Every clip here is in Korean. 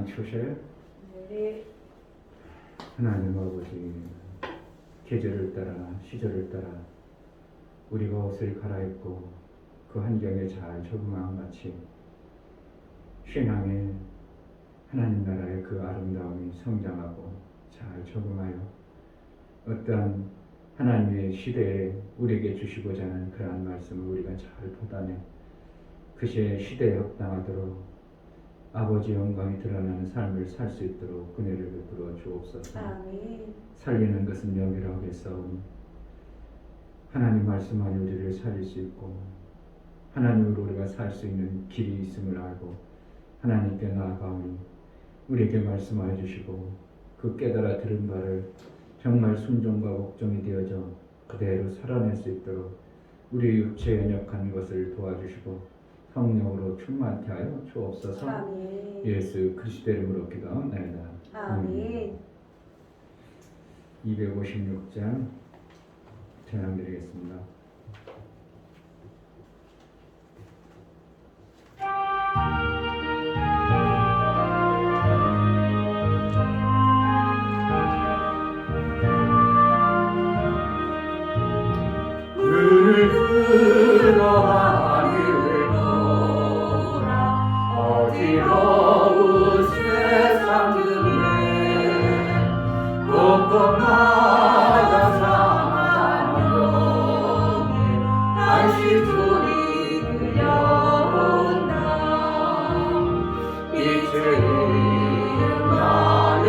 주셔요? 네. 하나님 아버지, 계절을 따라 시절을 따라 우리가 옷을 갈아입고 그 환경에 잘 적응한 마치 신앙의 하나님 나라의 그 아름다움이 성장하고 잘 적응하여 어떠한 하나님의 시대에 우리에게 주시고자 하는 그러한 말씀을 우리가 잘 받아내 그 시대에 합당하도록 아버지의 영광이 드러나는 삶을 살 수 있도록 은혜를 베풀어 주옵소서. 아멘. 살리는 것은 영이라 하겠사오니 하나님 말씀 안에 우리를 살릴 수 있고 하나님으로 우리가 살 수 있는 길이 있음을 알고 하나님께 나아가오니 우리에게 말씀하여 주시고 그 깨달아 들은 바를 정말 순종과 복종이 되어져 그대로 살아낼 수 있도록 우리 육체에 연약한 것을 도와주시고 성령으로 충만케 하여 주옵소서. 아멘. 예수 그리스도 이름으로 기도하옵나이다. 아멘. 256장 전함드리겠습니다. 눈을 들어 하늘을 보라 어지러운 세상 중에 곳곳마다 상한 영에 다시 소리 들려온다 빛을 잃은 많은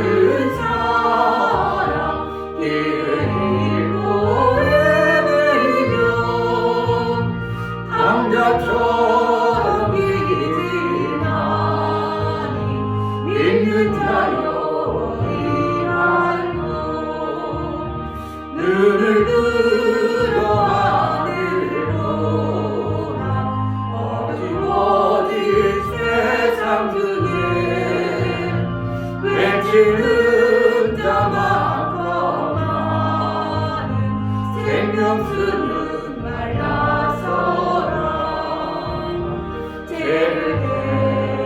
사람 길을 잃고 남자처럼 믿지나니 믿는 자여 이알고 눈을 들어 하늘을 보라 어지러질 세상 중에 외치는 자만 많은 생명수는 말라서라 죄를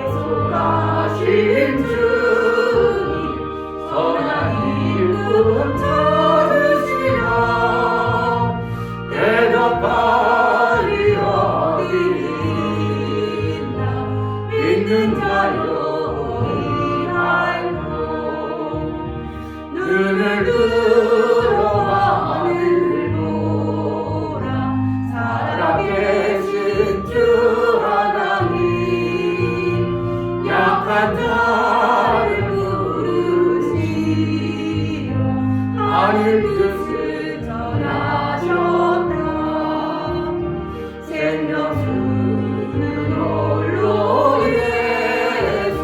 계속하신 주님 선한 일꾼 찾으시라 대답하리 어디있나 믿는 자여 이알고 눈을 들어 하늘 보라 살아계신 주 하나님 약한 자를 부르시어 하늘 뜻을 전하셨다 생명수는 홀로 예수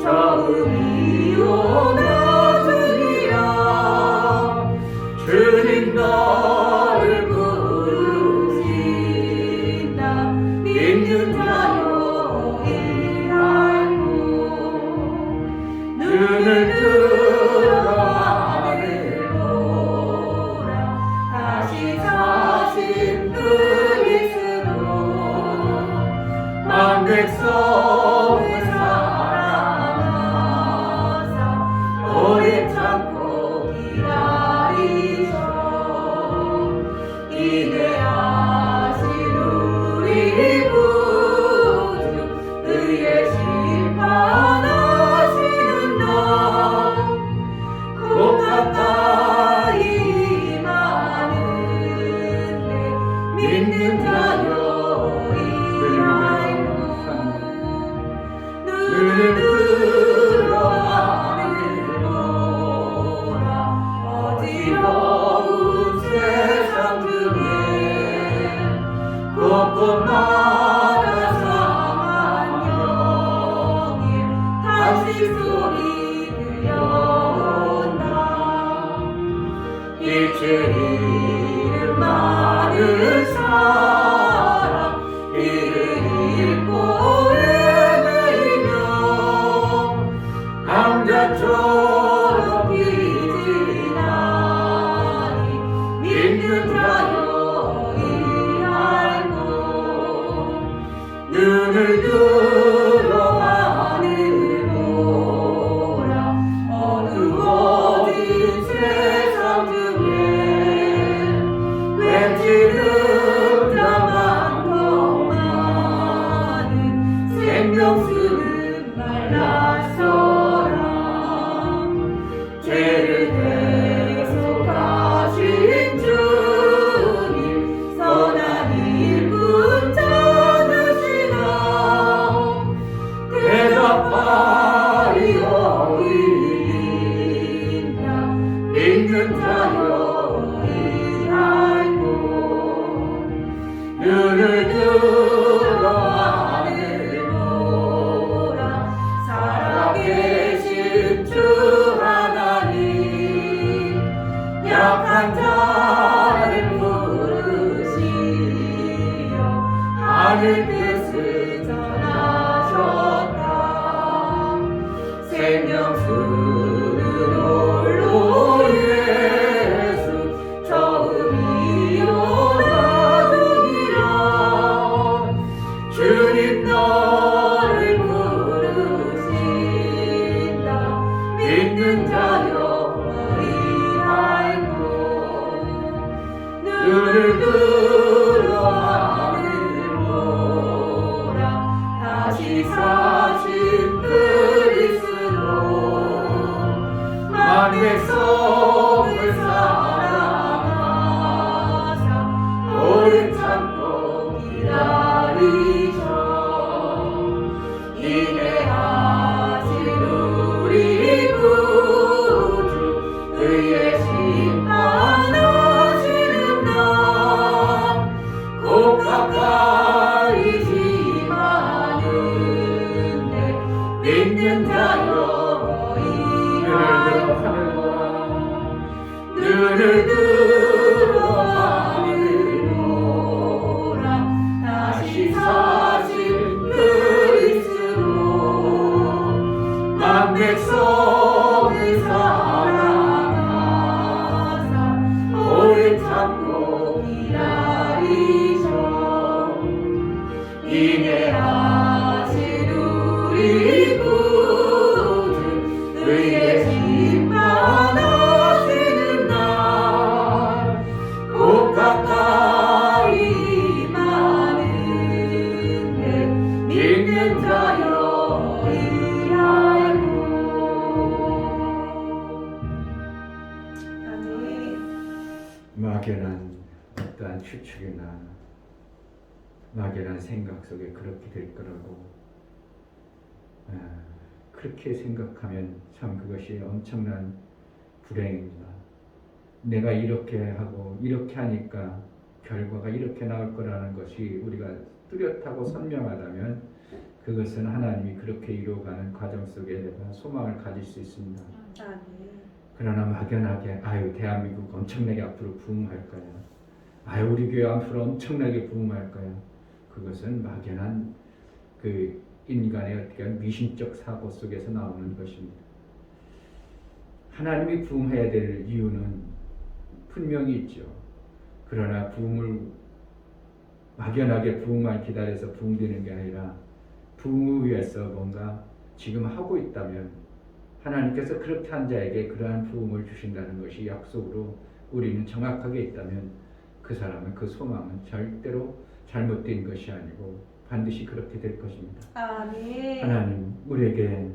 처음이요 나중이라 주님 너를 부르신다 믿는 자여 이알고 눈을 들어 하늘 보라 다시 사신 그리스도 만 백성을 사랑하사 오래 참고 기다리셔 기대하신 우리 구주 의의 심판하시는 날 곧 가까이 임하는데 믿는 자여 이알고 눈을 들어 하늘 보라 어지러운 세상 중에 곳곳마다 상한 영에 다시 소리 들려온다 빛을 잃은 많은 사람 길을 잃고 헤매이며 남자처럼 믿지나니 믿는 자여 이알고 눈을 들어 하늘 생명수는 홀로 예수 처음이요 나중이라 주님 너를 부르신다 믿는 자여 의하고 눈을 들어 하늘 보라 다시 사신 그리스도 만백성을 사랑하사 오래 참고 기다리셔 인내하신 우리 구주 의의 심판하시는 날 곧 가까이 임하는데 믿는 자여 눈을 들어 하늘 보라 다시 사신 그리스도 만백성을 사랑하사 오래 참고 기다리셔 인내하신 우리 구주 의의 심판하시는 날 곧 가까이 임하는데 믿는 자여 의하고 아멘. 막연한 어떠한 추측이나 막연한 생각 속에 그렇게 될 거라고 그렇게 생각하면 참 그것이 엄청난 불행입니다. 내가 이렇게 하고 이렇게 하니까 결과가 이렇게 나올 거라는 것이 우리가 뚜렷하고 선명하다면 그것은 하나님이 그렇게 이루어가는 과정 속에 내가 소망을 가질 수 있습니다. 아멘. 그러나 막연하게 대한민국 엄청나게 앞으로 부흥할 거야. 우리 교회 앞으로 엄청나게 부흥할 거야. 그것은 막연한 그 인간의 어떻게 미신적 사고 속에서 나오는 것입니다. 하나님이 부흥해야 될 이유는 분명히 있죠. 그러나 부흥을 막연하게 부흥만 기다려서 부흥되는 게 아니라 부흥을 위해서 뭔가 지금 하고 있다면 하나님께서 그렇게 한 자에게 그러한 부흥을 주신다는 것이 약속으로 우리는 정확하게 있다면 그 사람은 그 소망은 절대로 잘못된 것이 아니고 반드시 그렇게 될 것입니다. 아멘. 하나님 우리에게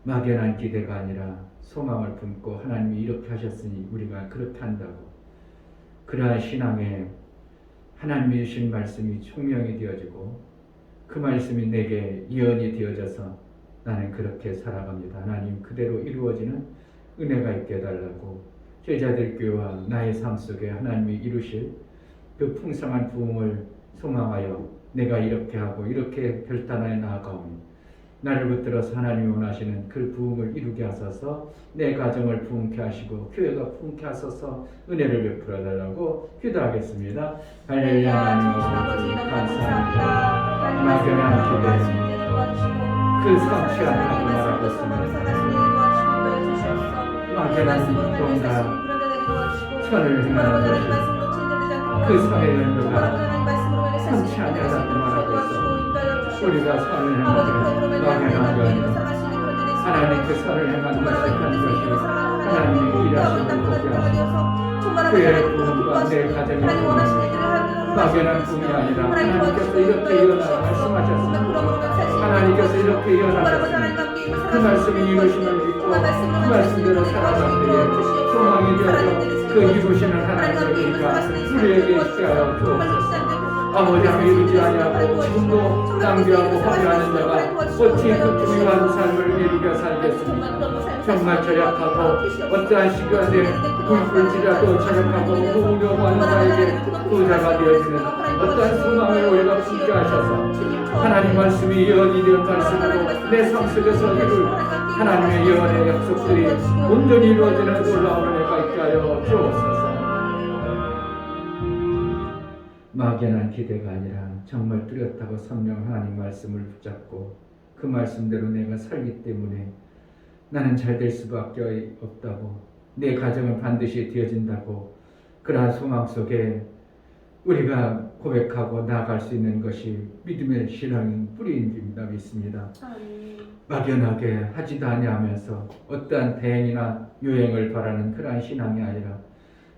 막연한 기대가 아니라 소망을 품고 하나님이 이렇게 하셨으니 우리가 그렇게 한다고 그러한 신앙에 하나님이 주신 말씀이 총명이 되어지고 그 말씀이 내게 예언이 되어져서 나는 그렇게 살아갑니다. 하나님 그대로 이루어지는 은혜가 있게 해달라고 제자들 교회와 나의 삶 속에 하나님이 이루실 그 풍성한 부흥을 소망하여 내가 이렇게 하고 이렇게 결단하여 나아가오니 나를 붙들어서 하나님이 원하시는 그 부흥을 이루게 하소서 내 가정을 부흥케 하시고 교회가 부흥케 하소서 은혜를 베풀어 달라고 기도하겠습니다. 할렐루야 하나님 감사합니다. 막연한 기대 그 성취 않다고 말하겠습니다. 막연한 동가 선을 행하는 것이 그 선의 연도가 성취 않다고 말하고 있어 우리가 선을 행하되 막연한 게 아니라 하나님 그 선을 행하는 것이 하나님이 일하시고 보게 하시고 그의 부흥과 내 가정의 부흥이 막연한 부흥이 아니라 하나님께서 이렇게 일어나 말씀하셨습니다. 하나님께서 이렇게 일어나셨습니다. 그 말씀이 이루심을 믿고 그 말씀대로 살아가는 데에 소망이 되어서 그 이루시는 하나님의 은혜가 우리에게 있게 하여 주옵소서. 아버지 하나님 이루지 아니하고 지금도 낭비하고 허비하는 자가 어찌 그 중요한 삶을 이루며 살겠습니까? 정말 절약하고 어떠한 시간에 굴불지라도 절약하고 무으려고 하는 자에게 부자가 되어지는 어떠한 소망을 우리가 품게 하셔서 하나님 말씀이 예언이 된 말씀으로 내 삶 속에서 이룰 하나님의 예언의 약속들이 온전히 이루어지는 놀라운 은혜가 있게 하여 주옵소서. 막연한 기대가 아니라 정말 뚜렷하고 선명한 하나님 말씀을 붙잡고 그 말씀대로 내가 살기 때문에 나는 잘 될 수밖에 없다고, 내 가정은 반드시 되어진다고, 그러한 소망 속에 우리가 고백하고 나아갈 수 있는 것이 믿음의 신앙의 뿌리인 줄 믿습니다. 아멘. 막연하게 하지도 아니하면서 어떠한 대행이나 유행을 바라는 그러한 신앙이 아니라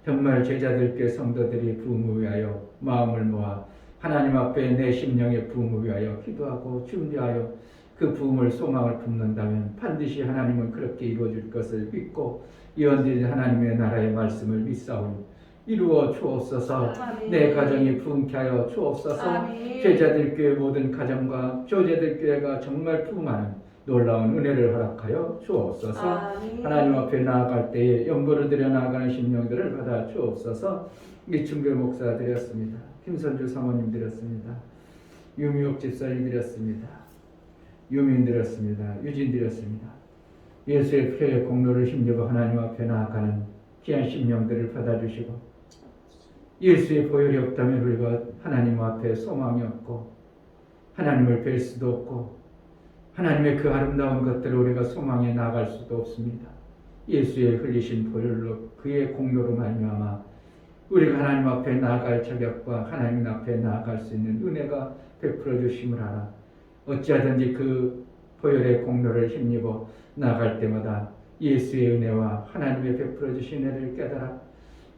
정말 제자들께 성도들이 부흥을 위하여 마음을 모아 하나님 앞에 내 심령의 부흥을 위하여 기도하고 준비하여 그 부흥을 소망을 품는다면 반드시 하나님은 그렇게 이루어질 것을 믿고 예언드린 하나님의 나라의 말씀을 믿사오니 이루어 주옵소서. 아멘. 내 가정이 부흥케 하여 주옵소서. 아멘. 제자들교회 모든 가정과 조제들교회가 정말 부흥하는 놀라운 은혜를 허락하여 주옵소서. 아멘. 하나님 앞에 나아갈 때에 연보를 드려 나아가는 심령들을 받아 주옵소서. 이충교 목사 드렸습니다. 김선주 사모님 드렸습니다. 유미옥 집사님 드렸습니다. 유민 드렸습니다. 유진 드렸습니다. 예수의 피의 공로를 힘입어 하나님 앞에 나아가는 귀한 심령들을 받아주시고 예수의 보혈이 없다면 우리가 하나님 앞에 소망이 없고 하나님을 뵐 수도 없고 하나님의 그 아름다운 것들을 우리가 소망해 나갈 수도 없습니다. 예수의 흘리신 보혈로 그의 공로로 말미암아 우리가 하나님 앞에 나아갈 자격과 하나님 앞에 나아갈 수 있는 은혜가 베풀어 주심을 알아 어찌하든지 그 보혈의 공로를 힘입어 나아갈 때마다 예수의 은혜와 하나님의 베풀어 주신 은혜를 깨달아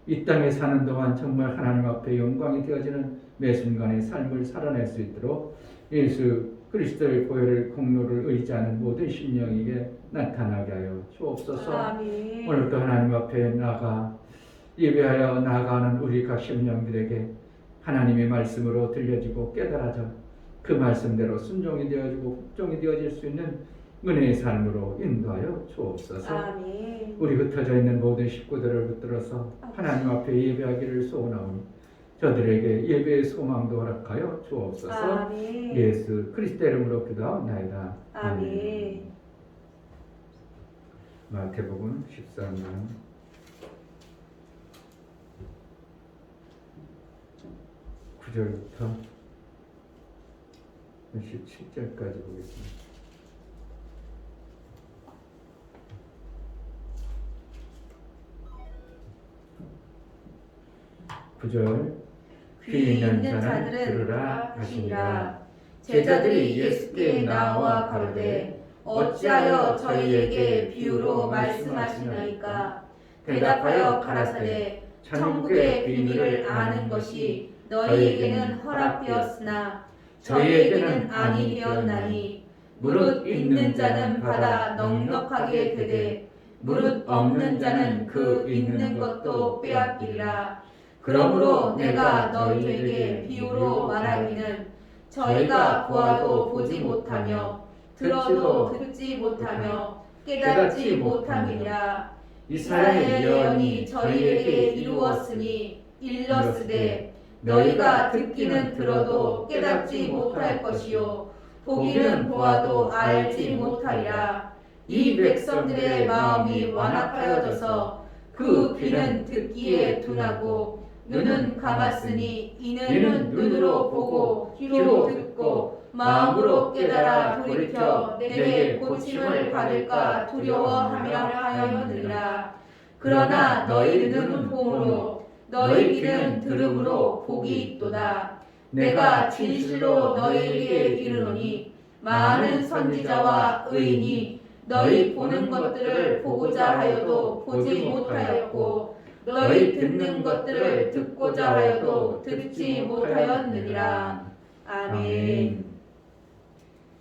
이 땅에 사는 동안 정말 하나님 앞에 영광이 되어지는 매 순간의 삶을 살아낼 수 있도록 예수 그리스도의 보혈을 공로를 의지하는 모든 심령에게 나타나게 하여 주옵소서. 아멘. 오늘도 하나님 앞에 나가 예배하여 나아가는 우리 각 심령들에게 하나님의 말씀으로 들려지고 깨달아져 그 말씀대로 순종이 되어지고 복종이 되어질 수 있는 은혜의 삶으로 인도하여 주옵소서. 아멘. 우리 흩어져 있는 모든 식구들을 붙들어서 하나님 앞에 예배하기를 소원하오니 저들에게 예배의 소망도 허락하여 주옵소서. 아멘. 예수 그리스도 이름으로 기도하옵나이다. 아멘. 마태복음 13장 9절부터 17절까지 보겠습니다. 구절 귀 있는 자들은 들으라 하시니라. 제자들이 예수께 나와 가로되 어찌하여 저희에게 비유로 말씀하시나이까. 대답하여 가라사대 천국의 비밀을 아는 것이 너희에게는 허락되었으나 저희에게는 아니 되었나니 무릇 있는 자는 받아 넉넉하게 되되 무릇 없는 자는 그 있는 것도 빼앗기리라. 그러므로 내가 너희에게 비유로 말하기는 저희가 보아도 보지 못하며 들어도 듣지 못하며 깨닫지 못함이니라. 이사야의 예언이 저희에게 이루었으니 일렀으되 너희가 듣기는 들어도 깨닫지 못할 것이요 보기는 보아도 알지 못하리라. 이 백성들의 마음이 완악하여져서 그 귀는 듣기에 둔하고 눈은 감았으니 이는 눈으로 보고 귀로 듣고 마음으로 깨달아 돌이켜 내게 고침을 받을까 두려워하며 하였느니라. 그러나 너희 눈은 봄으로 너희 귀는 들음으로 복이 있도다. 내가 진실로 너희에게 이르노니 많은 선지자와 의인이 너희 보는 것들을 보고자 하여도 보지 못하였고 너희 듣는 것들을 듣고자 하여도 듣지 못하였느니라. 아멘.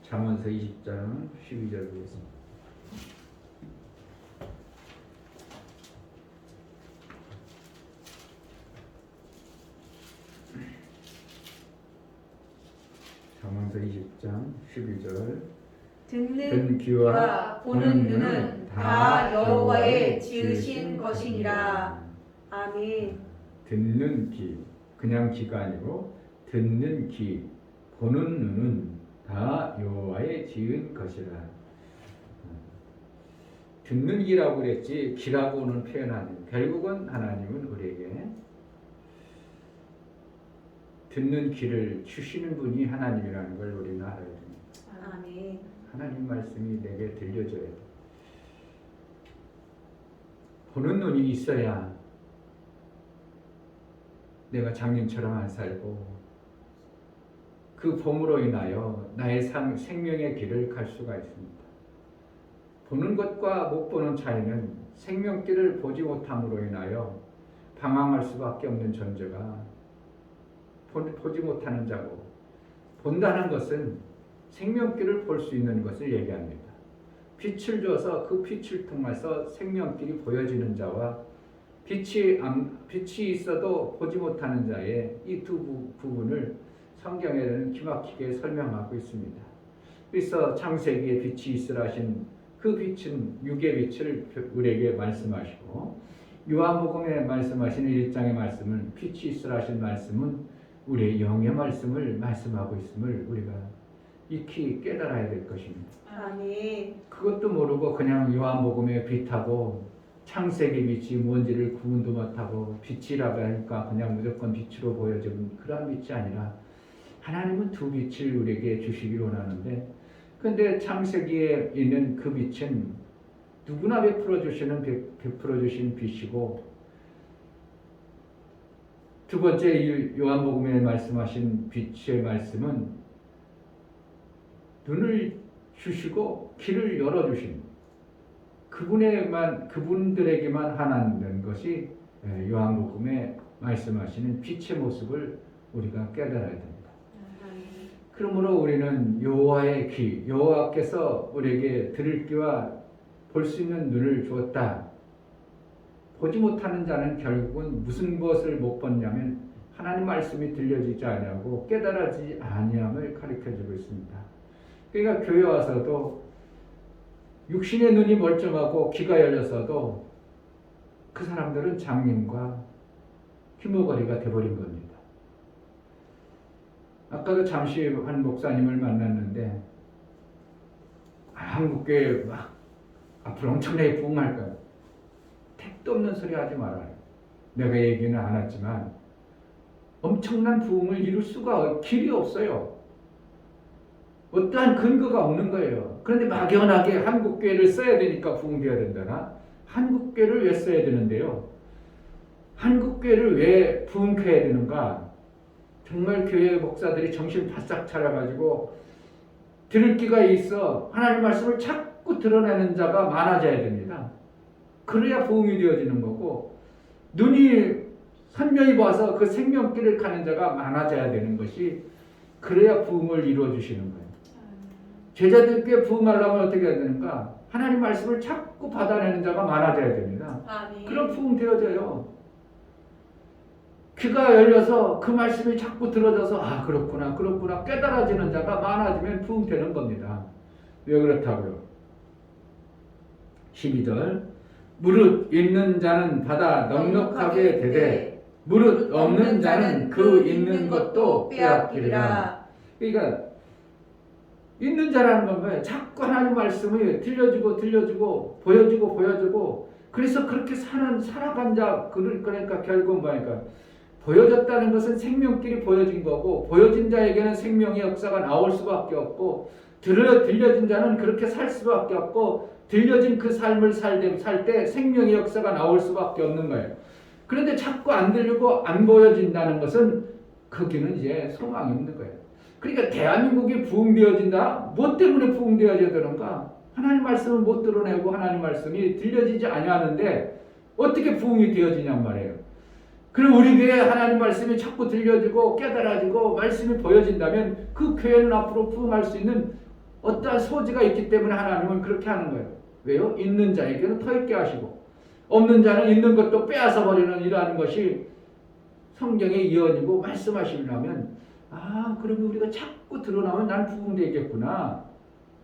잠언서 20장 12절 보겠습니다. 잠언서 20장 12절 듣는 귀와 보는 눈은 다 여호와의 지으신 것이니라. 아멘. 듣는 귀, 그냥 귀가 아니고 듣는 귀, 보는 눈은 다 여호와의 지은 것이라. 듣는 귀라고 그랬지 귀라고는 표현 안 해요. 결국은 하나님은 우리에게 듣는 귀를 주시는 분이 하나님이라는 걸 우리는 알아야 됩니다. 아멘. 하나님 말씀이 내게 들려줘야 돼. 보는 눈이 있어야 내가 장님처럼 안 살고 그 봄으로 인하여 나의 생명의 길을 갈 수가 있습니다. 보는 것과 못 보는 차이는 생명길을 보지 못함으로 인하여 방황할 수밖에 없는 존재가 보지 못하는 자고, 본다는 것은 생명길을 볼 수 있는 것을 얘기합니다. 빛을 줘서 그 빛을 통해서 생명길이 보여지는 자와 빛이 있어도 보지 못하는 자의 이 두 부분을 성경에는 기막히게 설명하고 있습니다. 그래서 창세기에 빛이 있으라 하신 그 빛은 육의 빛을 우리에게 말씀하시고, 요한복음에 말씀하시는 1장의 말씀은 빛이 있으라 하신 말씀은 우리의 영의 말씀을 말씀하고 있음을 우리가 익히 깨달아야 될 것입니다. 아멘. 그것도 모르고 그냥 요한복음의 빛하고 창세기 빛이 뭔지를 구분도 못하고 빛이라고 하니까 그냥 무조건 빛으로 보여지는 그런 빛이 아니라, 하나님은 두 빛을 우리에게 주시기로 원하는데, 근데 창세기에 있는 그 빛은 누구나 베풀어 주신 빛이고, 두 번째 요한복음에 말씀하신 빛의 말씀은 눈을 주시고 길을 열어주신 그분들에게만 하나는 것이 요한복음에 말씀하시는 빛의 모습을 우리가 깨달아야 됩니다. 그러므로 우리는 여호와의 귀, 여호와께서 우리에게 들을 귀와 볼 수 있는 눈을 주었다. 보지 못하는 자는 결국은 무슨 것을 못 봤냐면 하나님 말씀이 들려지지 아니하고 깨달아지지 아니함을 가르쳐주고 있습니다. 그러니까 교회 와서도 육신의 눈이 멀쩡하고 귀가 열렸어도 그 사람들은 장님과 귀머거리가 돼버린 겁니다. 아까도 잠시 한 목사님을 만났는데 한국교회 막 앞으로 엄청나게 부흥할 거야. 택도 없는 소리 하지 말아요. 내가 얘기는 안 했지만 엄청난 부흥을 이룰 수가 길이 없어요. 어떠한 근거가 없는 거예요. 그런데 막연하게 한국교회를 써야 되니까 부흥되어야 된다나? 한국교회를 왜 써야 되는데요? 한국교회를 왜 부흥해야 되는가? 정말 교회 목사들이 정신 바싹 차려가지고 들을 귀가 있어 하나님 말씀을 자꾸 드러내는 자가 많아져야 됩니다. 그래야 부흥이 되어지는 거고, 눈이 선명히 봐서 그 생명길을 가는 자가 많아져야 되는 것이, 그래야 부흥을 이루어 주시는 거예요. 제자들께 부흥하려면 어떻게 해야 되는가? 하나님 말씀을 자꾸 받아내는 자가 많아져야 됩니다. 아멘. 그럼 부흥 되어져요. 귀가 열려서 그 말씀이 자꾸 들어져서 그렇구나 깨달아지는 자가 많아지면 부흥되는 겁니다. 왜 그렇다고요? 12절 무릇 있는 자는 받아 넉넉하게 되되 무릇 없는 자는 그 있는 것도 빼앗기리라. 그러니까 있는 자라는 건 뭐예요? 자꾸 하나님 말씀이 들려주고 보여주고 그래서 그렇게 살아간 자, 그러니까 결국은 뭐니까 보여졌다는 것은 생명길이 보여진 거고, 보여진 자에게는 생명의 역사가 나올 수밖에 없고, 들려진 자는 그렇게 살 수밖에 없고, 들려진 그 삶을 살 때 생명의 역사가 나올 수밖에 없는 거예요. 그런데 자꾸 안 들리고 안 보여진다는 것은 거기는 이제 소망이 없는 거예요. 그러니까 대한민국이 부흥되어진다? 뭐 때문에 부흥되어져야 되는가? 하나님 말씀을 못 드러내고 하나님 말씀이 들려지지 아니하는데 어떻게 부흥이 되어지냔 말이에요. 그럼 우리 교회에 하나님 말씀이 자꾸 들려지고 깨달아지고 말씀이 보여진다면 그 교회는 앞으로 부흥할 수 있는 어떠한 소지가 있기 때문에 하나님은 그렇게 하는 거예요. 왜요? 있는 자에게는 더 있게 하시고 없는 자는 있는 것도 빼앗아 버리는 이러한 것이 성경의 예언이고 말씀하시려면, 그러면 우리가 자꾸 드러나면 난 부흥되겠구나.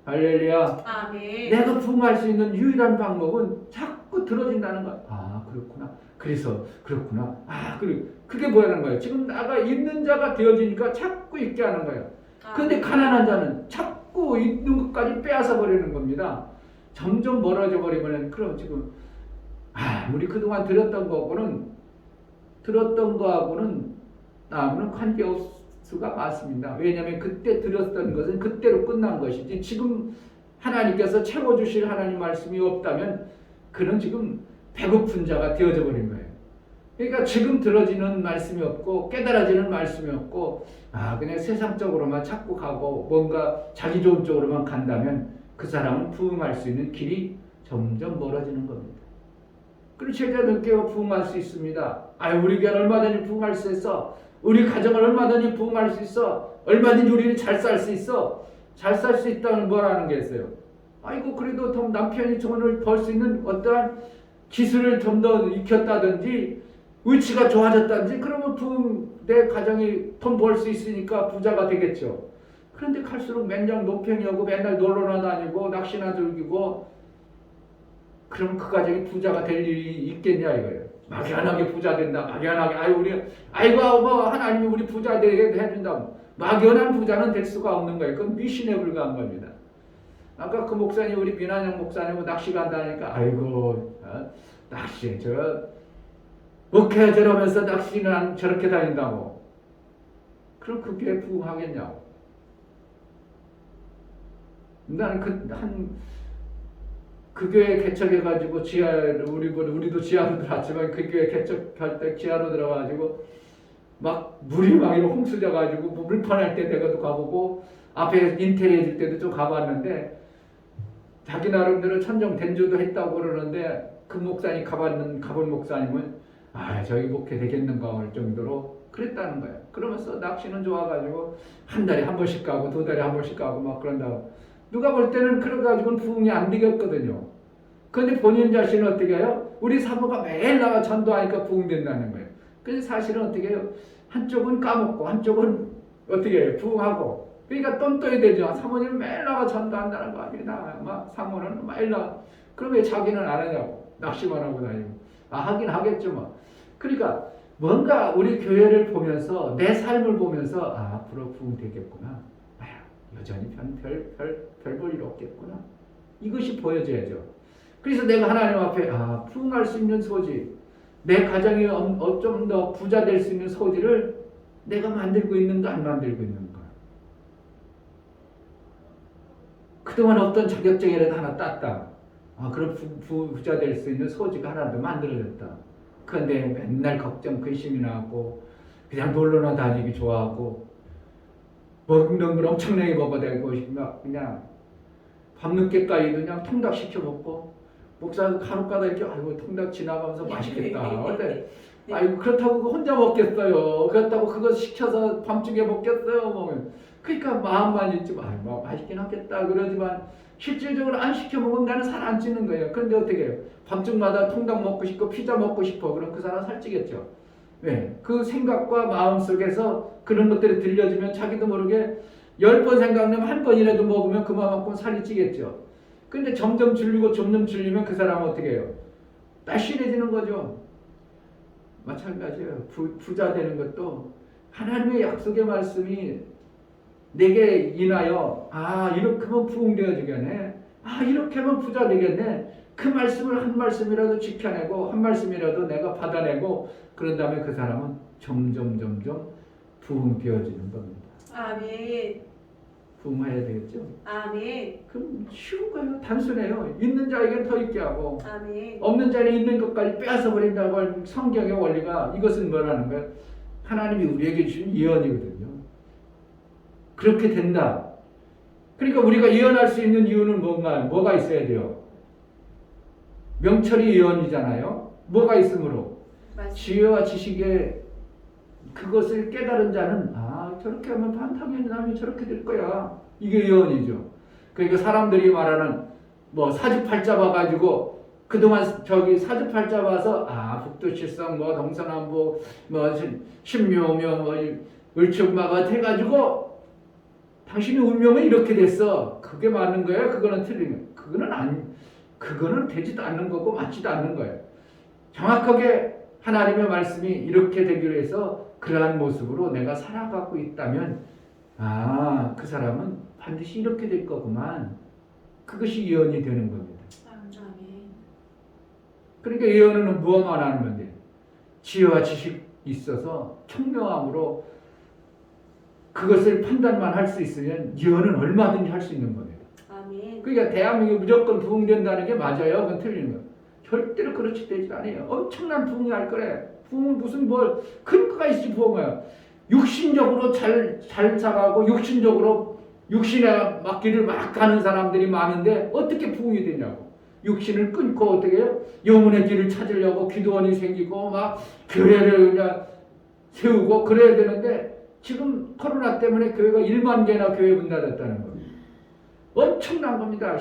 할렐루야. 아멘. 내가 부흥할 수 있는 유일한 방법은 자꾸 들어진다는 거야. 그렇구나. 그래서 그렇구나. 그게 뭐라는 거예요? 지금 나가 있는 자가 되어지니까 자꾸 있게 하는 거예요. 그런데 가난한 자는 자꾸 있는 것까지 빼앗아 버리는 겁니다. 점점 멀어져 버리면 그럼 지금 우리 그동안 들었던 거하고는 나하고는 관계없을 수가 많습니다. 왜냐하면 그때 들었던 것은 그때로 끝난 것이지, 지금 하나님께서 채워주실 하나님 말씀이 없다면 그는 지금 배고픈 자가 되어져 버린 거예요. 그러니까 지금 들어지는 말씀이 없고 깨달아지는 말씀이 없고 그냥 세상적으로만 찾고 가고 뭔가 자기 좋은 쪽으로만 간다면 그 사람은 부흥할 수 있는 길이 점점 멀어지는 겁니다. 그리고 제자들께요 부흥할 수 있습니다. 우리 교회는 얼마든지 부흥할 수 있어. 우리 가정은 얼마든지 부흥할 수 있어. 얼마든지 우리는 잘 살 수 있어. 잘 살 수 있다는 뭐라는 게 있어요. 그래도 더 남편이 돈을 벌 수 있는 어떠한 기술을 좀 더 익혔다든지 위치가 좋아졌다든지 그러면 내 가정이 돈 벌 수 있으니까 부자가 되겠죠. 그런데 갈수록 맨날 노평이 오고 맨날 놀러나 다니고 낚시나 즐기고 그럼 그 가정이 부자가 될 일이 있겠냐 이거예요. 막연하게 부자 된다. 막연하게 하나님이 우리 부자 되게 해준다. 막연한 부자는 될 수가 없는 거예요. 그건 미신에 불과한 겁니다. 아까 그 목사님 우리 민한영 목사님 낚시 간다니까 낚시 목회 저러면서 낚시는 저렇게 다닌다고. 그럼 그게 부흥하겠냐고. 나는 그 교회 개척해가지고 우리도 지하로 들어왔지만 그 교회 개척할 때 지하로 들어가가지고 막 물이 막 이렇게 홍수져가지고 물판할 때 내가도 가보고 앞에 인테리어 해줄 때도 좀 가봤는데 자기 나름대로 천정 된주도 했다고 그러는데 그 목사님 가본 목사님은 저기 목회 되겠는가 할 정도로 그랬다는 거예요. 그러면서 낚시는 좋아가지고 한 달에 한 번씩 가고 두 달에 한 번씩 가고 막 그런다고. 누가 볼 때는 그래가지고는 부흥이 안 되겠거든요. 그런데 본인 자신은 어떻게 해요? 우리 사모가 매일 나가 전도하니까 부흥된다는 거예요. 그래서 사실은 어떻게 해요? 한쪽은 까먹고 한쪽은 어떻게 해요? 부흥하고. 그러니까 똔똔이 되죠. 사모님은 매일 나가 전도한다는 거 아니나 막 사모는 매일 나가. 그럼 왜 자기는 안 하냐고. 낚시만 하고 다니고. 하긴 하겠죠 뭐. 그러니까 뭔가 우리 교회를 보면서 내 삶을 보면서 앞으로 부흥되겠구나. 여전히 별 볼 일 없겠구나. 이것이 보여져야죠. 그래서 내가 하나님 앞에 부흥할 수 있는 소지, 내 가정이 좀 더 부자 될 수 있는 소지를 내가 만들고 있는가 안 만들고 있는가. 그동안 없던 자격증이라도 하나 땄다. 그럼 부자 될 수 있는 소지가 하나도 만들어졌다. 그런데 맨날 걱정 근심이 나고 그냥 놀러나 다니기 좋아하고 먹는 걸 엄청나게 먹어대고 그냥 밤늦게까지 그냥 통닭 시켜 먹고 목사는 간혹가다 이렇게 통닭 지나가면서 맛있겠다. 근데 그렇다고 혼자 먹겠어요. 그렇다고 그거 시켜서 밤중에 먹겠어요. 그러니까 마음만 있지 맛있긴 하겠다 그러지만 실질적으로 안 시켜 먹으면 나는 살 안 찌는 거예요. 그런데 어떻게 해요? 밤중마다 통닭 먹고 싶고 피자 먹고 싶어. 그럼 그 사람 살찌겠죠. 네, 그 생각과 마음 속에서 그런 것들이 들려주면 자기도 모르게 10번 생각나면 한 번이라도 먹으면 그만큼 살이 찌겠죠. 근데 점점 질리면 그 사람은 어떻게 해요? 날씬해지는 거죠. 마찬가지예요. 부자 되는 것도 하나님의 약속의 말씀이 내게 인하여 이렇게 하면 부흥되어지겠네. 이렇게 하면 부자 되겠네. 그 말씀을 한 말씀이라도 지켜내고 한 말씀이라도 내가 받아내고 그런 다음에 그 사람은 점점 부흥되어지는 겁니다. 아멘. 부흥해야 되겠죠? 아멘. 그럼 쉬운 거예요. 단순해요. 있는 자에게는 더 있게 하고 아멘. 없는 자에게 있는 것까지 빼앗아 버린다고 할 성경의 원리가 이것은 뭐라는 거예요? 하나님이 우리에게 주신 예언이거든요. 그렇게 된다. 그러니까 우리가 예언할 수 있는 이유는 뭐가 있어야 돼요? 명철이 예언이잖아요. 뭐가 있으므로? 지혜와 지식에 그것을 깨달은 자는 저렇게 하면 당연히 남이 저렇게 될 거야. 이게 예언이죠. 그러니까 사람들이 말하는 사주팔자 봐가지고 그동안 사주팔자 봐서 북두칠성 동서남북 신묘묘 을축마가 해가지고 당신의 운명은 이렇게 됐어. 그게 맞는 거예요? 그거는 틀린 거예요. 그거는 되지도 않는 거고 맞지도 않는 거예요. 정확하게 하나님의 말씀이 이렇게 되기로 해서 그러한 모습으로 내가 살아가고 있다면 그 사람은 반드시 이렇게 될 거구만. 그것이 예언이 되는 겁니다. 아멘. 그러니까 예언은 무엇만 하는 건데 지혜와 지식이 있어서 총명함으로 그것을 판단만 할 수 있으면 예언은 얼마든지 할 수 있는 겁니다. 아멘. 그러니까 대한민국이 무조건 부흥된다는 게 맞아요. 그건 틀린 거예요. 절대로 그렇지 되지 않아요. 엄청난 부흥이 할 거래. 부흥은 무슨 뭘 근거가 있지 부흥이야. 육신적으로 잘 살아가고 육신적으로 육신에 맞기를 막 가는 사람들이 많은데 어떻게 부흥이 되냐고. 육신을 끊고 어떻게 해요? 영혼의 길을 찾으려고 기도원이 생기고 막 교회를 그냥 세우고 그래야 되는데 지금 코로나 때문에 교회가 1만 개나 교회 문 닫았다는 겁니다. 엄청난 겁니다.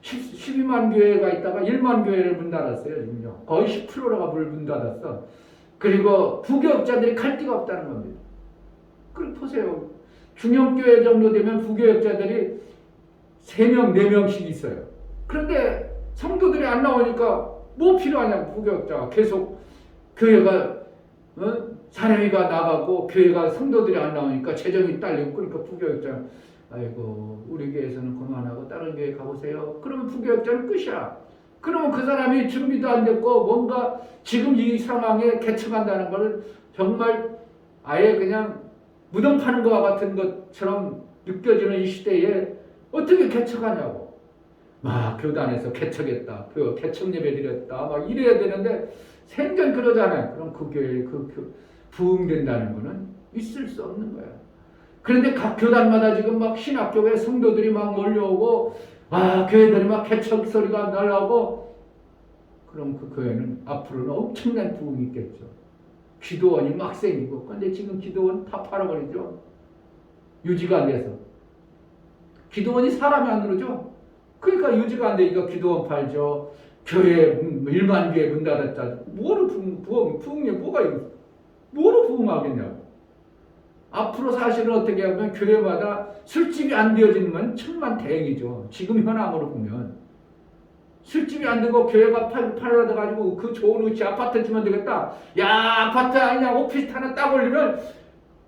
12만 교회가 있다가 1만 교회를 문 닫았어요. 지금요. 거의 10%가 문 닫았어. 그리고 부교역자들이 갈 데가 없다는 겁니다. 그럼 보세요. 중형교회 정도 되면 부교역자들이 3명, 4명씩 있어요. 그런데 성도들이 안 나오니까 뭐 필요하냐고 부교역자가 계속 교회가 사람이가 나가고 교회가 성도들이 안 나오니까 재정이 딸리고 그러니까 부교역자 아이고 우리 교회에서는 그만하고 다른 교회 가보세요. 그러면 부교역자는 끝이야. 그러면 그 사람이 준비도 안 됐고 뭔가 지금 이 상황에 개척한다는 걸 정말 아예 그냥 무덤 파는 것과 같은 것처럼 느껴지는 이 시대에 어떻게 개척하냐고. 막 교단에서 개척했다. 개척 예배 드렸다. 막 이래야 되는데 생전 그러잖아요. 그럼 그 교회에 부흥된다는 거는 있을 수 없는 거야. 그런데 각 교단마다 지금 막 신학교회 성도들이 막 몰려오고 교회들이 막 개척 소리가 날라오고 그럼 그 교회는 앞으로는 엄청난 부흥이 있겠죠. 기도원이 막 생기고 근데 지금 기도원 다 팔아버리죠. 유지가 안 돼서. 기도원이 사람이 안 들어오죠. 그러니까 유지가 안 되니까 기도원 팔죠. 교회 1만 교회 문 닫았다. 뭐로 부흥이 뭐가 있어? 뭐로 부흥하겠냐고. 앞으로 사실은 어떻게 하면 교회마다 술집이 안 되어지는 건 천만 다행이죠. 지금 현황으로 보면 술집이 안 되고 교회가 팔려가지고 그 좋은 위치 아파트 주면 되겠다. 야 아파트 아니냐 오피스텔 하나 딱 올리면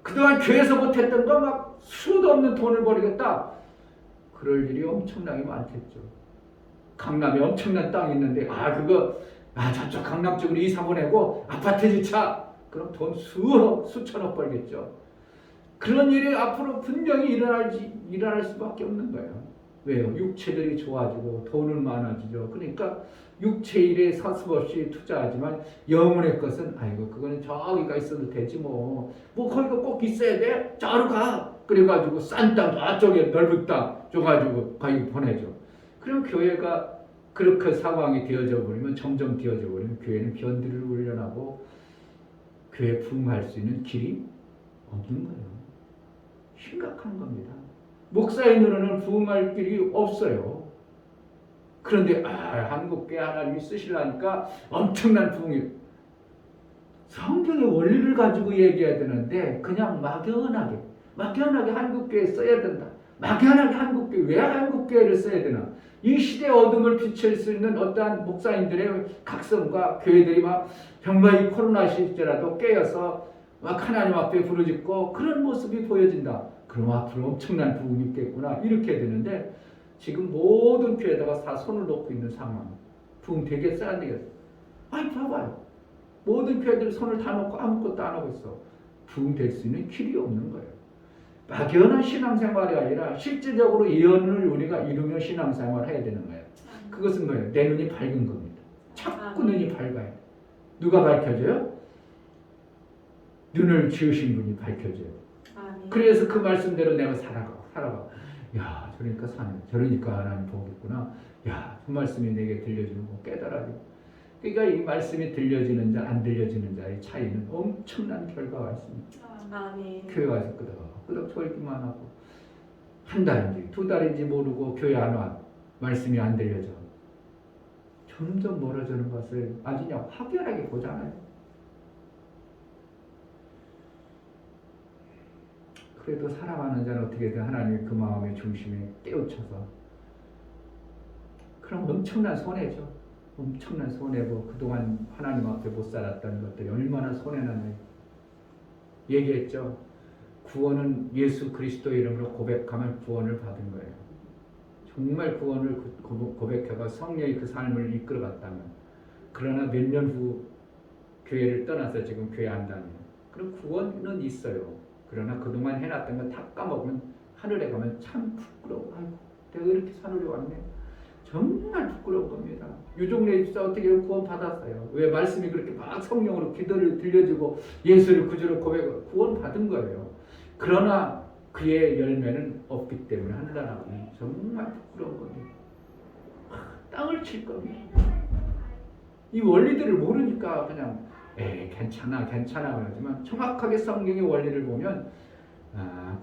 그동안 교회에서 못했던 거 막 수도 없는 돈을 벌이겠다. 그럴 일이 엄청나게 많겠죠. 강남에 엄청난 땅이 있는데 저쪽 강남 쪽으로 이사 보내고 아파트 주차 그럼 돈 수천억 벌겠죠. 그런 일이 앞으로 분명히 일어날 수밖에 없는 거예요. 왜요? 육체들이 좋아지고 돈은 많아지죠. 그러니까 육체 일에 서슴없이 투자하지만 영혼의 것은 그거는 저기가 있어도 되지 뭐 거기가 꼭 있어야 돼? 저로 가. 그래가지고 싼 땅 저쪽에 넓은 땅 줘가지고 거기 보내죠. 그럼 교회가 그렇게 상황이 되어져 버리면 점점 되어져 버리면 교회는 변들을 훈련하고 교회 부흥할 수 있는 길이 없는 거예요. 심각한 겁니다. 목사의 눈에는 부흥할 길이 없어요. 그런데 한국교회 하나님이 쓰시려니까 엄청난 부흥이 성경의 원리를 가지고 얘기해야 되는데 그냥 막연하게 한국교회 써야 된다. 막연하게 한국교회 왜 한국교회를 써야 되나? 이 시대의 어둠을 비칠 수 있는 어떠한 목사님들의 각성과 교회들이 막 정말 이 코로나 시대라도 깨어서 막 하나님 앞에 부르짖고 그런 모습이 보여진다. 그럼 앞으로 엄청난 부흥이 있겠구나 이렇게 되는데 지금 모든 교회에다가 다 손을 놓고 있는 상황. 부흥 되겠어 안 되겠어? 봐봐요. 모든 교회들이 손을 다 놓고 아무것도 안 하고 있어. 부흥 될 수 있는 길이 없는 거예요. 막연한 신앙생활이 아니라 실제적으로 예언을 우리가 이루며 신앙생활을 해야 되는 거예요. 그것은 뭐예요? 내 눈이 밝은 겁니다. 자꾸 눈이 밝아요. 누가 밝혀줘요? 눈을 지으신 분이 밝혀줘요. 그래서 그 말씀대로 내가 살아가. 야, 저러니까 하나님 보겠구나. 야, 그 말씀이 내게 들려주는 거 깨달아지고. 그러니까 이 말씀이 들려지는 자, 안 들려지는 자의 차이는 엄청난 결과가 있습니다. 아멘. 교회 와서 끄덕 소리만 하고 한 달인지 2달인지 모르고 교회 안 와. 말씀이 안 들려져. 점점 멀어지는 것을 아주 그냥 확연하게 보잖아요. 그래도 사랑하는 자는 어떻게든 하나님의 그 마음의 중심에 깨우쳐서 그럼 엄청난 손해죠. 엄청난 손해고 그동안 하나님 앞에 못 살았다는 것들이 얼마나 손해나냐 얘기했죠. 구원은 예수 그리스도 이름으로 고백하면 구원을 받은 거예요. 정말 구원을 고백해가 성령이 그 삶을 이끌어갔다면 그러나 몇 년 후 교회를 떠나서 지금 교회 안 다녀요. 그럼 구원은 있어요. 그러나 그동안 해놨던 거 다 까먹으면 하늘에 가면 참 부끄러워. 내가 이렇게 산으로 왔네. 정말 부끄러운 겁니다. 유종래 집사 어떻게 구원 받았어요? 왜 말씀이 그렇게 막 성령으로 기도를 들려주고 예수를 구주로 고백하고 구원 받은 거예요. 그러나 그의 열매는 없기 때문에 하늘나라는 정말 부끄러운 겁니다. 땅을 칠 겁니다. 이 원리들을 모르니까 그냥 괜찮아 그러지만 정확하게 성경의 원리를 보면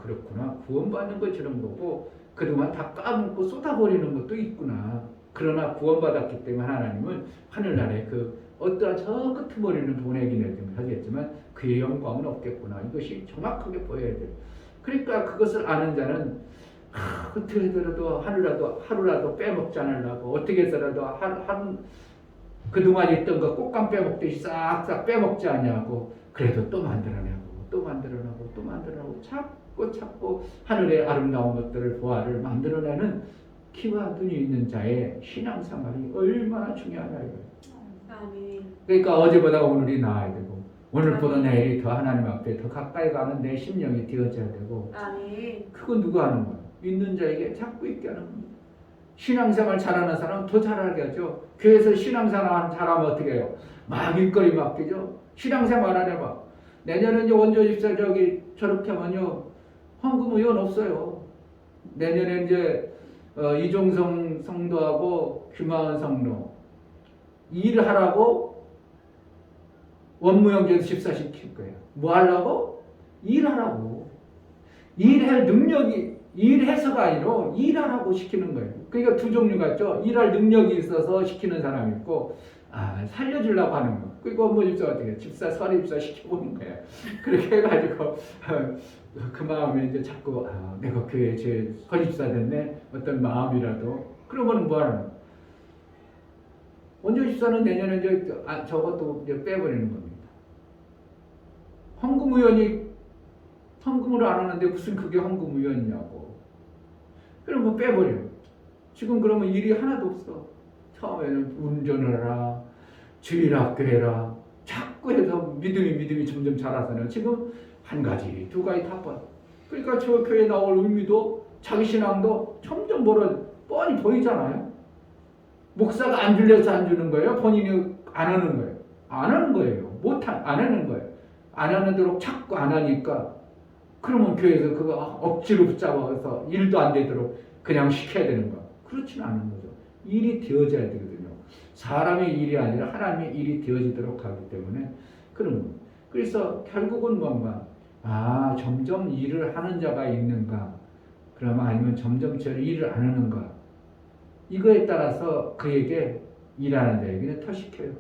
그렇구나, 구원받는 거 저런 거고 그동안 다 까먹고 쏟아버리는 것도 있구나. 그러나 구원받았기 때문에 하나님은 하늘나라에 그 어떠한 저 끄트머리를 보내긴 하겠지만 그의 영광은 없겠구나. 이것이 정확하게 보여야 돼요. 그러니까 그것을 아는 자는 어떻게 해서라도 하루라도 빼먹지 않으려고 어떻게 해서라도 그동안 있던 거 꽃감 빼먹듯이 싹싹 빼먹지 않냐고 그래도 또 만들어내고 자꾸 하늘의 아름다운 것들을 보아를 만들어내는 귀와 눈이 있는 자의 신앙생활이 얼마나 중요하냐 이거예요. 아멘. 그러니까 어제보다 오늘이 나아야 되고 오늘보다 내일이 더 하나님 앞에 더 가까이 가는 내 심령이 되어져야 되고 아멘. 그건 누가 하는 거예요? 있는 자에게 자꾸 있게 하는 겁니다. 신앙생활 잘하는 사람은 더 잘하게 하죠. 교회에서 신앙생활 잘하면 어떻게 해요? 막 일거리 맡기죠. 신앙생활 안 해봐. 내년에 이제 원조 집사 저렇게 하면요 헌금 의원 없어요. 내년에 이제 이종성 성도하고 규마은 성도 일을 하라고 원무영제도 집사 시킬 거예요. 뭐 하려고? 일하라고. 일할 능력이 일해서가 아니라 일하라고 시키는 거예요. 그러니까 두 종류가 있죠. 일할 능력이 있어서 시키는 사람이 있고 살려주려고 하는 거. 그리고 뭐 집사 어떻게 해? 집사 서립사 시켜보는 거예요. 그렇게 해가지고 그 마음에 이제 자꾸 내가 교회에 제 서립사 됐네 어떤 마음이라도 그러면 뭐 하는 거예요? 원조 집사는 내년에 이제 저것도 이제 빼버리는 겁니다. 헌금 의원이 헌금을 안 하는데 무슨 그게 헌금 의원이냐고. 그럼 뭐 빼버려. 지금 그러면 일이 하나도 없어. 처음에는 운전을 해라, 주일학교 해라, 자꾸 해서 믿음이 점점 자라서는 지금 한 가지, 두 가지 다 뻔. 그러니까 저 교회 나올 의미도 자기 신앙도 점점 뻔히 보이잖아요. 목사가 안 줄려서 안 주는 거예요? 본인이 안 하는 거예요? 안 하는 거예요. 안 하는 거예요. 안 하는 대로 자꾸 안 하니까 그러면 교회에서 그거 억지로 붙잡아서 일도 안 되도록 그냥 시켜야 되는 거야. 그렇지는 않은 거죠. 일이 되어져야 되거든요. 사람의 일이 아니라 하나님의 일이 되어지도록 하기 때문에 그래서 결국은 뭔가 점점 일을 하는 자가 있는가 그러면 아니면 점점 저 일을 안 하는가 이거에 따라서 그에게 일하는 자에게는 더 시켜요.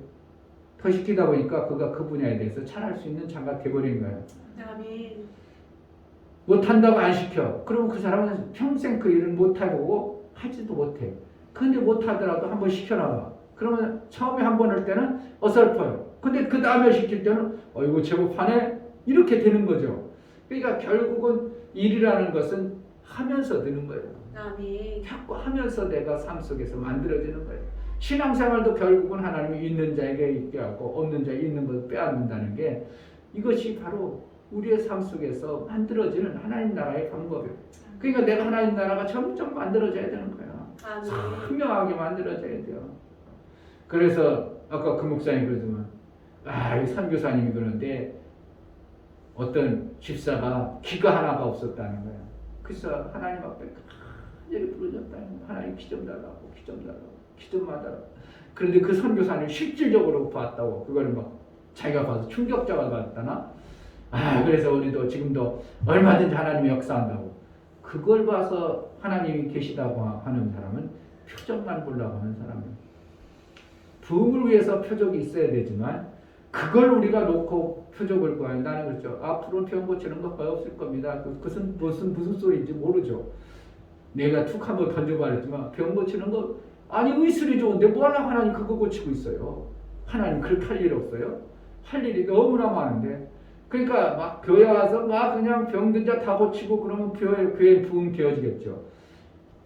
더 시키다 보니까 그가 그 분야에 대해서 잘할 수 있는 자가 돼버린 거예요. 아멘. 못한다고 안 시켜. 그러면 그 사람은 평생 그 일을 못해보고 하지도 못해. 근데 못하더라도 한번 시켜놔봐. 그러면 처음에 한 번 할 때는 어설퍼요. 근데 그 다음에 시킬 때는 이거 제법 하네? 이렇게 되는 거죠. 그러니까 결국은 일이라는 것은 하면서 되는 거예요. 아멘. 자꾸 하면서 내가 삶 속에서 만들어지는 거예요. 신앙생활도 결국은 하나님이 있는 자에게 있게 하고 없는 자에게 있는 것을 빼앗는다는 게 이것이 바로 우리의 삶 속에서 만들어지는 하나님 나라의 방법이에요. 그러니까 내가 하나님 나라가 점점 만들어져야 되는 거야. 선명하게 만들어져야 돼요. 그래서 아까 그 목사님 그러지만 이 선교사님이 그러는데 어떤 집사가 귀가 하나가 없었다는 거야. 그래서 하나님 앞에 간절히 부르짖었다는 거야. 하나님 기 좀 달라고, 기 좀 받아라. 그런데 그 선교사님 실질적으로 봤다고 그걸 막 자기가 봐서 충격적으로 봤다나. 그래서 우리도 지금도 얼마든지 하나님이 역사한다고. 그걸 봐서 하나님이 계시다고 하는 사람은 표적만 보려고 하는 사람이에요. 부흥을 위해서 표적이 있어야 되지만 그걸 우리가 놓고 표적을 구하는 나는 그렇죠. 앞으로 병 고치는 거 거의 없을 겁니다. 그것은 무슨 소리인지 모르죠. 내가 툭 한번 던져버렸지만 병 고치는 거 의술이 좋은데 뭐하나 하나님 그거 고치고 있어요. 하나님 그렇게 할 일 없어요. 할 일이 너무나 많은데 그러니까 막 교회 와서 막 그냥 병든 자 다 고치고 그러면 교회 부흥 되어지겠죠.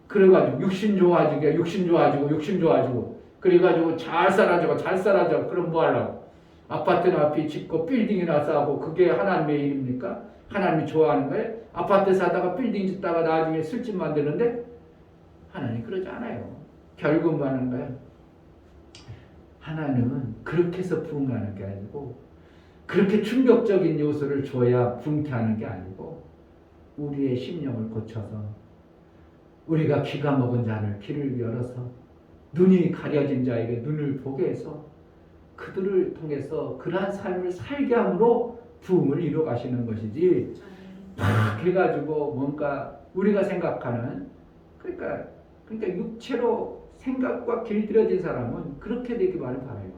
그래가지고 육신 좋아지고 그래가지고 잘 살아져 그럼 뭐 하려고? 아파트나 짓고 빌딩이나 쌓고 그게 하나님의 일입니까? 하나님이 좋아하는 거예요? 아파트 사다가 빌딩 짓다가 나중에 술집 만드는데 하나님 그러지 않아요. 결국 뭐 하는 거예요? 하나님은 그렇게 해서 부흥하는 게 아니고 그렇게 충격적인 요소를 줘야 부흥케하는 게 아니고 우리의 심령을 고쳐서 우리가 귀가 먹은 자를 귀를 열어서 눈이 가려진 자에게 눈을 보게 해서 그들을 통해서 그러한 삶을 살게 함으로 부흥을 이루어 가시는 것이지 막 해가지고 뭔가 우리가 생각하는 그러니까 육체로 생각과 길들여진 사람은 그렇게 되기만을 바라요.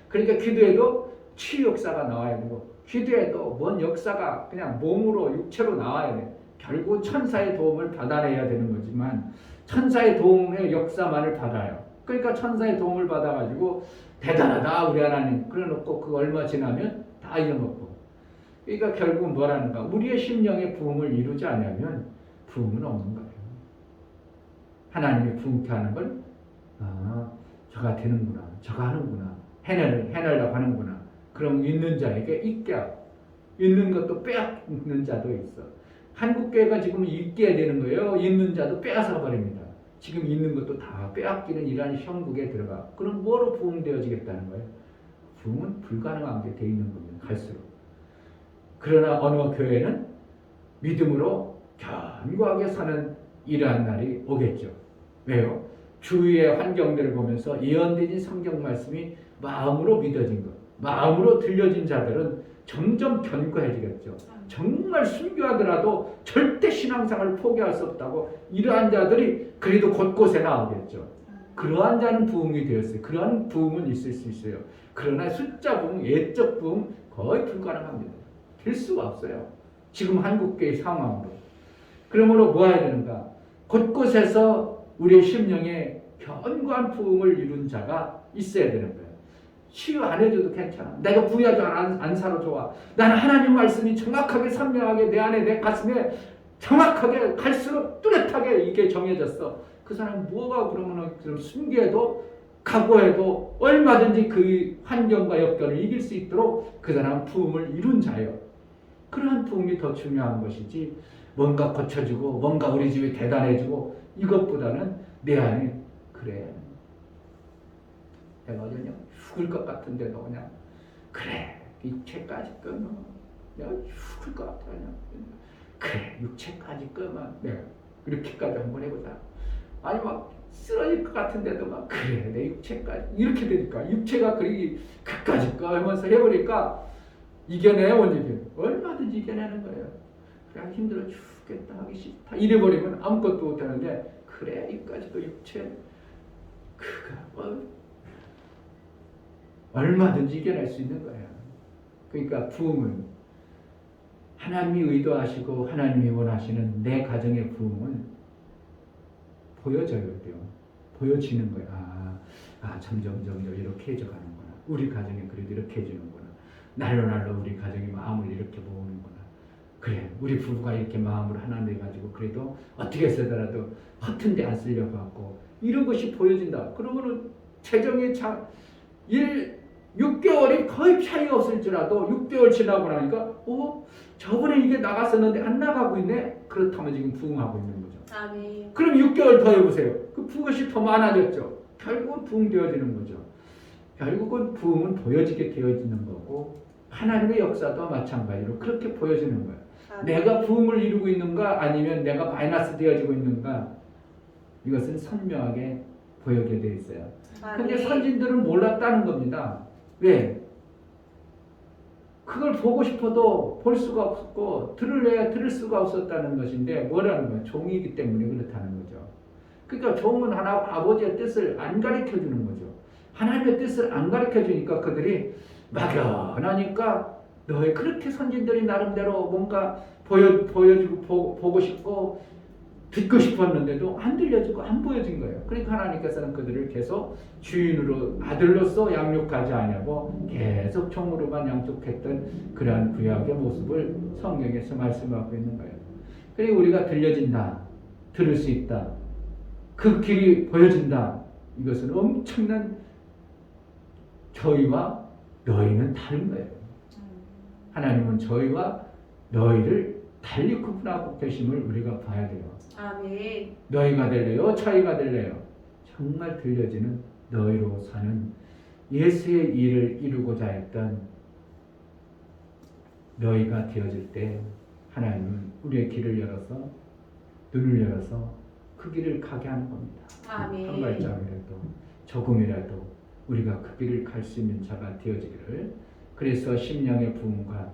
그러니까 기도에도 치유 역사가 나와야 되고 기도에도 뭔 역사가 그냥 몸으로 육체로 나와야 돼. 결국 천사의 도움을 받아내야 되는 거지만 천사의 도움의 역사만을 받아요. 그러니까 천사의 도움을 받아가지고 대단하다 우리 하나님 그래놓고 그 얼마 지나면 다 잊어먹고 그러니까 결국은 뭐라는가 우리의 심령의 부흥을 이루지 않으면 부흥은 없는 거예요. 하나님이 부흥케 하는 걸 저가 되는구나 저가 하는구나 해내려고 하는구나 그럼 있는 자에게 있게 하고 있는 것도 빼앗는 자도 있어. 한국교회가 지금 있게 되는 거예요. 있는 자도 빼앗아 버립니다. 지금 있는 것도 다 빼앗기는 이러한 형국에 들어가. 그럼 뭐로 부흥되어지겠다는 거예요? 부흥은 불가능한 게 돼 있는 겁니다. 갈수록. 그러나 어느 교회는 믿음으로 견고하게 사는 이러한 날이 오겠죠. 왜요? 주위의 환경들을 보면서 예언된 성경 말씀이 마음으로 믿어진 것, 마음으로 들려진 자들은 점점 견고해지겠죠. 정말 순교하더라도 절대 신앙생활을 포기할 수 없다고 이러한 자들이 그래도 곳곳에 나오겠죠. 그러한 자는 부흥이 되었어요. 그러한 부흥은 있을 수 있어요. 그러나 숫자 부흥, 예적 부흥 거의 불가능합니다. 될 수가 없어요. 지금 한국교회 상황으로. 그러므로 뭐 해야 되는가? 곳곳에서 우리의 심령에 견고한 부흥을 이룬 자가 있어야 되는 거예요. 치유 안 해줘도 괜찮아. 내가 부여도 안 사도 좋아. 나는 하나님 말씀이 정확하게 선명하게 내 안에 내 가슴에 정확하게 갈수록 뚜렷하게 이게 정해졌어. 그 사람 뭐가 그러면 좀 순교해도 각오해도 얼마든지 그 환경과 역경을 이길 수 있도록 그 사람은 부흥을 이룬 자예요. 그러한 부흥이 더 중요한 것이지 뭔가 고쳐지고 뭔가 우리 집이 대단해지고 이것보다는 내 안에 그래 내가 그냥 죽을 것 같은데도 그냥 그래 육체까지 끄면 내가 죽을 것 같아 그냥 그래 육체까지 끄면 내가 이렇게까지 한번 해보자. 아니 막 쓰러질 것 같은데도 막 그래 내 육체까지 이렇게 되니까 육체가 그까지 꺼면서 해보니까 이겨내요. 얼마든지 이겨내는 거예요. 그래 힘들어 죽겠다 하기 싫다 이래버리면 아무것도 못하는데 그래 이까지도 육체 그가 얼마든지 이겨낼 수 있는 거예요. 그러니까 부흥은 하나님이 의도하시고 하나님이 원하시는 내 가정의 부흥은 보여져야 돼요. 보여지는 거야. 점점 이렇게 해져가는구나. 우리 가정이 그래도 이렇게 해지는구나. 날로 우리 가정이 마음을 이렇게 모으는구나. 그래 우리 부부가 이렇게 마음을 하나 내가지고 그래도 어떻게 쓰더라도 허튼 데 안 쓰려고 하고 이런 것이 보여진다. 그러면은 재정의 6개월이 거의 차이가 없을지라도 6개월 지나고 나니까 저번에 이게 나갔었는데 안 나가고 있네. 그렇다면 지금 부흥하고 있는 거죠. 아멘. 그럼 6개월 더 해보세요. 그 부흥이 더 많아졌죠. 결국은 부흥되어지는 거죠. 결국은 부흥은 보여지게 되어지는 거고 하나님의 역사도 마찬가지로 그렇게 보여지는 거예요. 아멘. 내가 부흥을 이루고 있는가 아니면 내가 마이너스 되어지고 있는가 이것은 선명하게 보여게 되어 있어요. 근데 선진들은 몰랐다는 겁니다. 왜? 그걸 보고 싶어도 볼 수가 없었고 들을 수가 없었다는 것인데 뭐라는 거예요? 종이기 때문에 그렇다는 거죠. 그러니까 종은 하나 아버지의 뜻을 안 가르쳐주는 거죠. 하나님의 뜻을 안 가르쳐주니까 그들이 막연하니까 너희 그렇게 선진들이 나름대로 뭔가 보여주고 보고 싶고 듣고 싶었는데도 안 들려주고 안 보여진 거예요. 그러니까 하나님께서는 그들을 계속 주인으로 아들로서 양육하지 않냐고 계속 종으로만 양육했던 그러한 구약의 모습을 성경에서 말씀하고 있는 거예요. 그리고 우리가 들려진다, 들을 수 있다, 그 길이 보여진다. 이것은 엄청난 저희와 너희는 다른 거예요. 하나님은 저희와 너희를 달리 구분하고 계심을 우리가 봐야 돼요. 아멘. 너희가 될래요? 저희가 될래요? 정말 들려지는 너희로 사는 예수의 일을 이루고자 했던 너희가 되어질 때 하나님은 우리의 길을 열어서 눈을 열어서 그 길을 가게 하는 겁니다. 아멘. 한 발짝이라도 조금이라도 우리가 그 길을 갈 수 있는 자가 되어지기를, 그래서 심령의 부흥과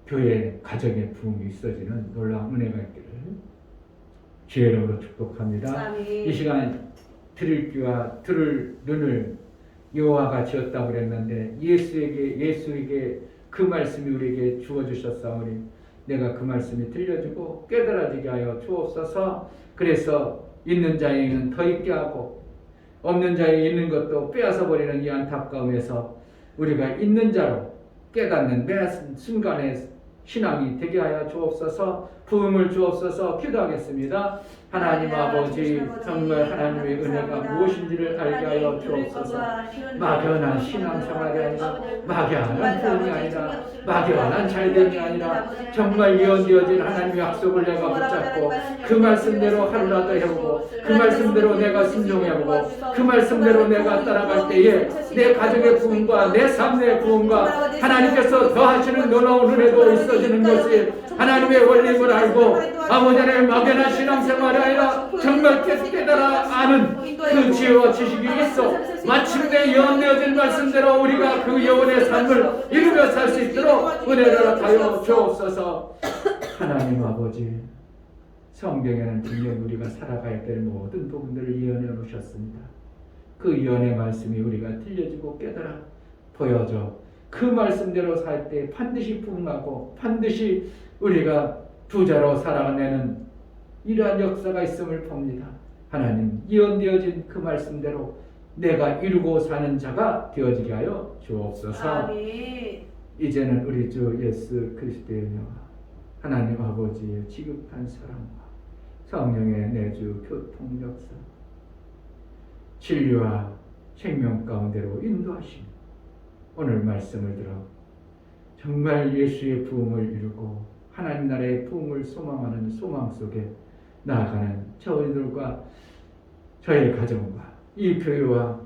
교회 가정의 부흥이 있어지는 놀라운 은혜가 있기를 주의 이름으로 축복합니다. 아멘. 이 시간 들을 귀와 들을 눈을 여호와가 지었다고 그랬는데 예수에게 그 말씀이 우리에게 주어주셨사오니 내가 그 말씀이 들려주고 깨달아지게 하여 주옵소서. 그래서 있는 자에게는 더 있게 하고 없는 자에게 있는 것도 빼앗아 버리는 이 안타까움에서 우리가 있는 자로 깨닫는 매 순간에 신앙이 되게 하여 주옵소서. 부흥을 주옵소서. 기도하겠습니다. 하나님 아버지, 정말 하나님의 은혜가 무엇인지를 알게 하여 주옵소서. 막연한 신앙생활이 아니라, 막연한 부흥이 아니라, 막연한 잘됨이 아니라 정말 예언되어진 하나님의 약속을 내가 붙잡고 그 말씀대로 하루라도 해보고 그 말씀대로 내가 순종해보고 그 말씀대로 내가 따라갈 때에 내 가정의 부흥과 내 삶의 부흥과 하나님께서 더하시는 놀라운 은혜도 있어지는 것이 하나님의 원리임을 알고 아버지 하나님의 막연한 신앙생활이 아니라 정말 깨달아 아는 그 지혜와 지식이 있어 마침내 예언되어진 말씀대로 우리가 그 영혼의 삶을 이루며 살 수 있도록 은혜를 하여 주옵소서. 하나님 아버지, 성경에는 분명 우리가 살아가야 될 모든 부분들을 예언해 놓으셨습니다. 그 예언의 말씀이 우리가 들려지고 깨달아 보여져 그 말씀대로 살 때 반드시 부흥하고 반드시 우리가 부자로 살아내는 이러한 역사가 있음을 봅니다. 하나님, 예언되어진 그 말씀대로 내가 이루고 사는 자가 되어지게 하여 주옵소서. 아멘. 이제는 우리 주 예수 그리스도의 은혜와 하나님 아버지의 지극한 사랑과 성령의 내주 교통 역사, 진리와 생명 가운데로 인도하심, 오늘 말씀을 들어 정말 예수의 부흥을 이루고 하나님 나라의 부흥을 소망하는 소망 속에 나아가는 저희들과 저의 가정과 이 교회와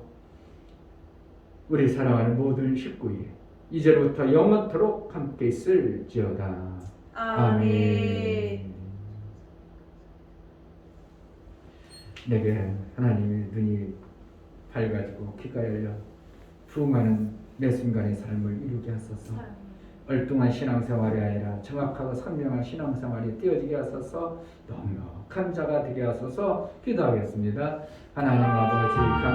우리 사랑하는 모든 식구에 이제부터 영원토록 함께 있을지어다. 아멘. 내게 하나님의 눈이 밝아지고 귀가 열려 부흥하는 매 순간의 삶을 이루게 하소서. 얼뚱한 신앙생활이 아니라 정확하고 선명한 신앙생활이 되어지게 하소서. 넉넉한 자가 되게 하소서. 기도하겠습니다. 하나님 아버지 감사